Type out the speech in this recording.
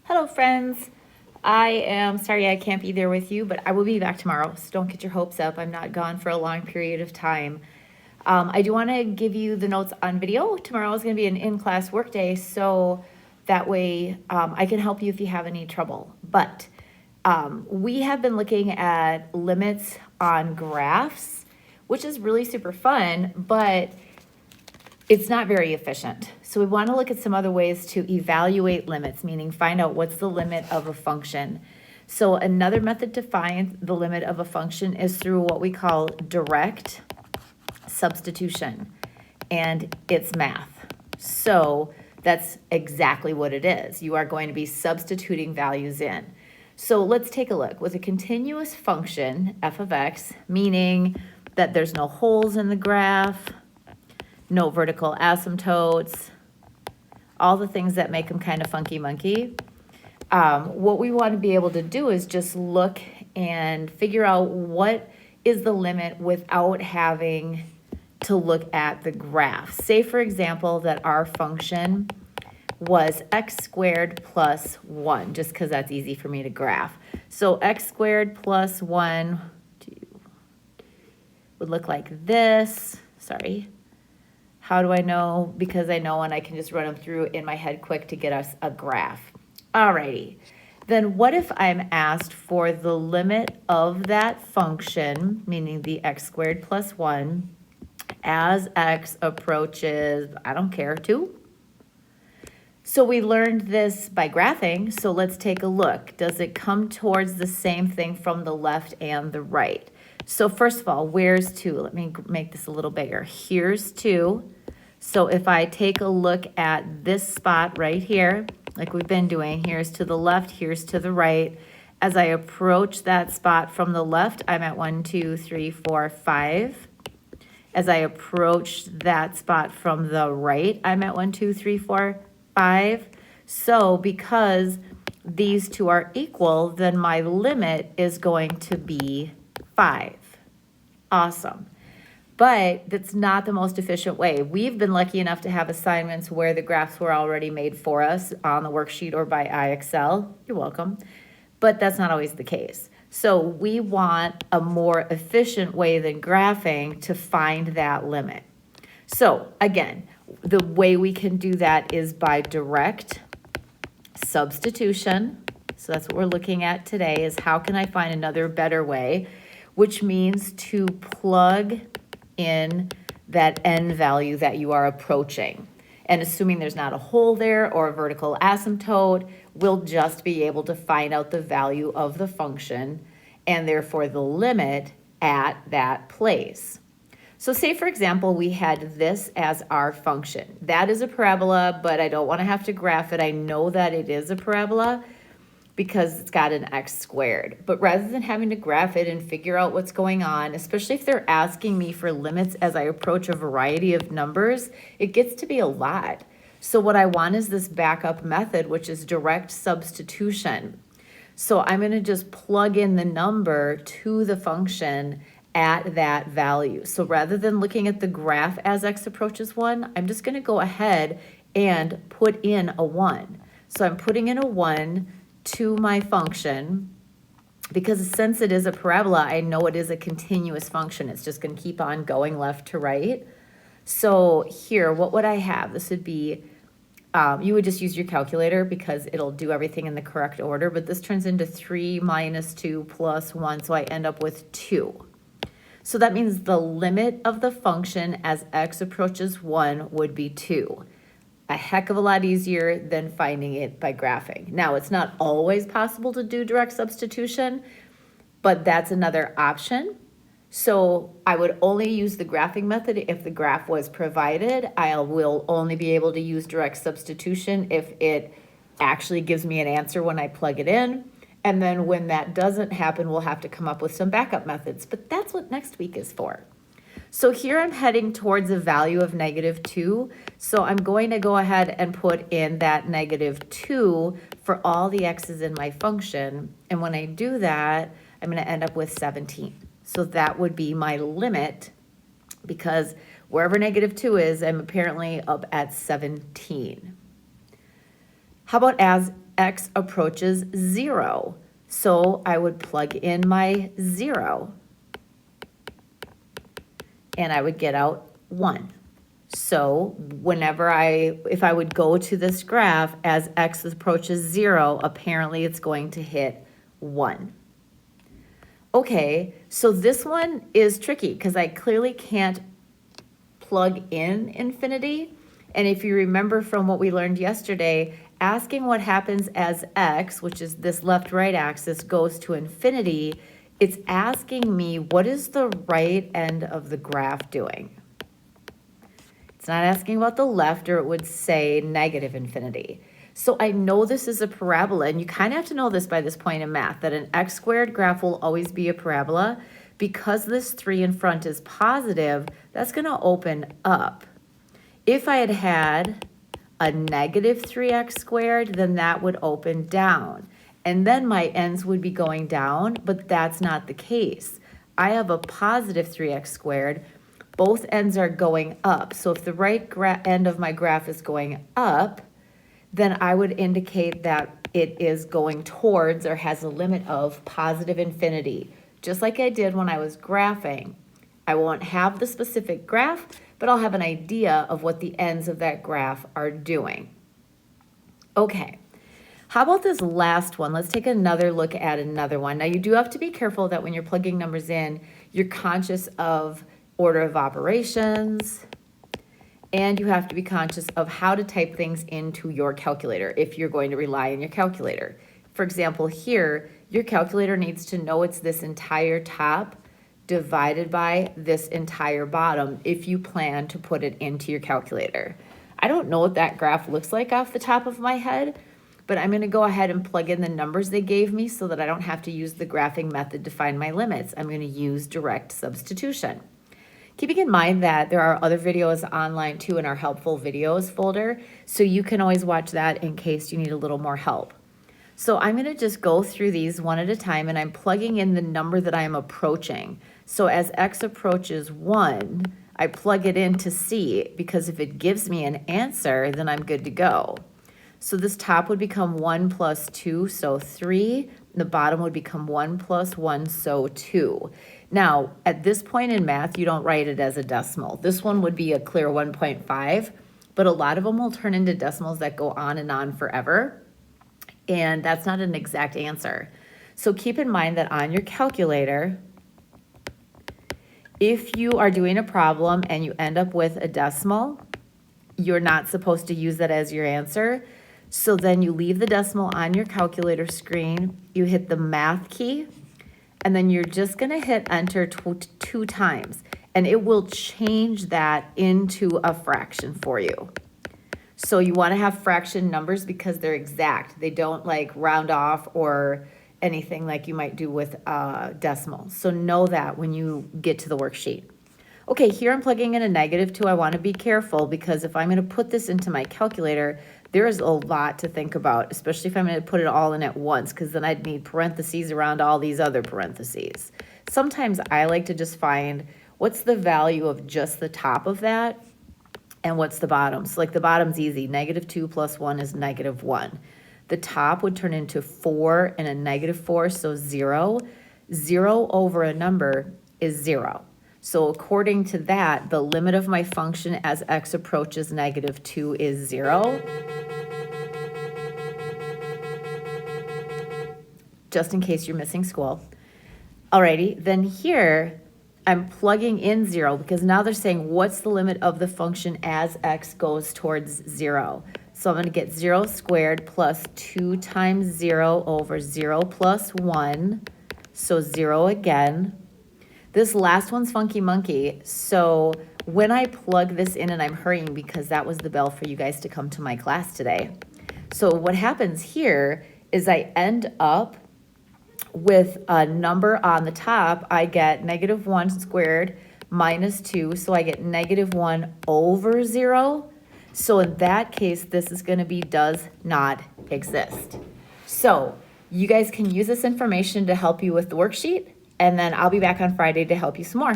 Hello, friends. I am sorry I can't be there with you, but I will be back tomorrow, so don't get your hopes up. I'm not gone for a long period of time. I do want to give you the notes on video. Tomorrow is going to be an in-class work day, so that way I can help you if you have any trouble. But we have been looking at limits on graphs, which is really super fun, but it's not very efficient. So we want to look at some other ways to evaluate limits, meaning find out what's the limit of a function. So another method to find the limit of a function is through what we call direct substitution, and it's math. So that's exactly what it is. You are going to be substituting values in. So let's take a look. With a continuous function, f of x, meaning that there's no holes in the graph, no vertical asymptotes, all the things that make them kind of funky monkey. What we want to be able to do is just look and figure out what is the limit without having to look at the graph. Say, for example, that our function was x squared plus 1, just because that's easy for me to graph. So x squared plus 1 would look like this. Sorry. How do I know? Because I know, and I can just run them through in my head quick to get us a graph. Alrighty. Then what if I'm asked for the limit of that function, meaning the x squared plus 1, as x approaches, I don't care, 2? So we learned this by graphing, so let's take a look. Does it come towards the same thing from the left and the right? So first of all, where's 2? Let me make this a little bigger. Here's 2. So if I take a look at this spot right here, like we've been doing, here's to the left, here's to the right. As I approach that spot from the left, I'm at 1, 2, 3, 4, 5. As I approach that spot from the right, I'm at 1, 2, 3, 4, 5. So because these two are equal, then my limit is going to be 5. Awesome. But that's not the most efficient way. We've been lucky enough to have assignments where the graphs were already made for us on the worksheet or by IXL. You're welcome. But that's not always the case. So we want a more efficient way than graphing to find that limit. So again, the way we can do that is by direct substitution. So that's what we're looking at today, is how can I find another better way, which means to plug in that n value that you are approaching. And assuming there's not a hole there or a vertical asymptote, we'll just be able to find out the value of the function and therefore the limit at that place. So say, for example, we had this as our function. That is a parabola, but I don't want to have to graph it. I know that it is a parabola because it's got an x squared. But rather than having to graph it and figure out what's going on, especially if they're asking me for limits as I approach a variety of numbers, it gets to be a lot. So what I want is this backup method, which is direct substitution. So I'm going to just plug in the number to the function at that value. So rather than looking at the graph as x approaches 1, I'm just going to go ahead and put in a 1. So I'm putting in a 1 to my function, because since it is a parabola, I know it is a continuous function. It's just going to keep on going left to right. So here, what would I have? This would be, you would just use your calculator because it'll do everything in the correct order, but this turns into 3 minus 2 plus 1, so I end up with 2. So that means the limit of the function as x approaches 1 would be 2. A heck of a lot easier than finding it by graphing. Now, it's not always possible to do direct substitution, but that's another option. So I would only use the graphing method if the graph was provided. I will only be able to use direct substitution if it actually gives me an answer when I plug it in. And then when that doesn't happen, we'll have to come up with some backup methods. But that's what next week is for. So here I'm heading towards a value of -2. So I'm going to go ahead and put in that -2 for all the x's in my function. And when I do that, I'm going to end up with 17. So that would be my limit, because wherever -2 is, I'm apparently up at 17. How about as x approaches 0. So I would plug in my 0. And I would get out 1. So if I would go to this graph as x approaches 0, apparently it's going to hit 1. Okay, so this one is tricky because I clearly can't plug in infinity. And if you remember from what we learned yesterday, asking what happens as x, which is this left-right axis, goes to infinity, it's asking me what is the right end of the graph doing. It's not asking about the left, or it would say negative infinity. So I know this is a parabola, and you kind of have to know this by this point in math, that an x squared graph will always be a parabola. Because this 3 in front is positive, that's going to open up. If I had had a negative 3x squared, then that would open down. And then my ends would be going down, but that's not the case. I have a positive 3x squared. Both ends are going up. So if the right end of my graph is going up, then I would indicate that it is going towards or has a limit of positive infinity. Just like I did when I was graphing. I won't have the specific graph, but I'll have an idea of what the ends of that graph are doing. Okay, how about this last one? Let's take another look at another one. Now you do have to be careful that when you're plugging numbers in, you're conscious of order of operations, and you have to be conscious of how to type things into your calculator if you're going to rely on your calculator. For example, here, your calculator needs to know it's this entire top divided by this entire bottom if you plan to put it into your calculator. I don't know what that graph looks like off the top of my head, but I'm going to go ahead and plug in the numbers they gave me so that I don't have to use the graphing method to find my limits. I'm going to use direct substitution. Keeping in mind that there are other videos online too in our helpful videos folder, so you can always watch that in case you need a little more help. So I'm going to just go through these one at a time, and I'm plugging in the number that I am approaching. So as x approaches 1, I plug it in to see, because if it gives me an answer, then I'm good to go. So this top would become 1 plus 2, so 3. The bottom would become 1 plus 1, so 2. Now, at this point in math, you don't write it as a decimal. This one would be a clear 1.5, but a lot of them will turn into decimals that go on and on forever, and that's not an exact answer. So keep in mind that on your calculator, if you are doing a problem and you end up with a decimal, you're not supposed to use that as your answer. So then you leave the decimal on your calculator screen, you hit the math key, and then you're just going to hit enter 2 times, and it will change that into a fraction for you. So you want to have fraction numbers because they're exact. They don't like round off or anything like you might do with decimal. So know that when you get to the worksheet. Okay, here I'm plugging in a -2. I want to be careful because if I'm going to put this into my calculator, there is a lot to think about, especially if I'm going to put it all in at once, because then I'd need parentheses around all these other parentheses. Sometimes I like to just find what's the value of just the top of that and what's the bottom. So like the bottom's easy. -2 plus 1 is -1. The top would turn into 4 and a -4, so 0. 0 over a number is 0. So according to that, the limit of my function as x approaches -2 is 0. Just in case you're missing school. Alrighty, then here I'm plugging in 0 because now they're saying what's the limit of the function as x goes towards 0. So I'm going to get 0 squared plus 2 times 0 over 0 plus 1. So 0 again. This last one's funky monkey. So when I plug this in, and I'm hurrying because that was the bell for you guys to come to my class today. So what happens here is I end up with a number on the top. I get -1 squared minus 2. So I get -1 over 0. So in that case, this is going to be does not exist. So you guys can use this information to help you with the worksheet, and then I'll be back on Friday to help you some more.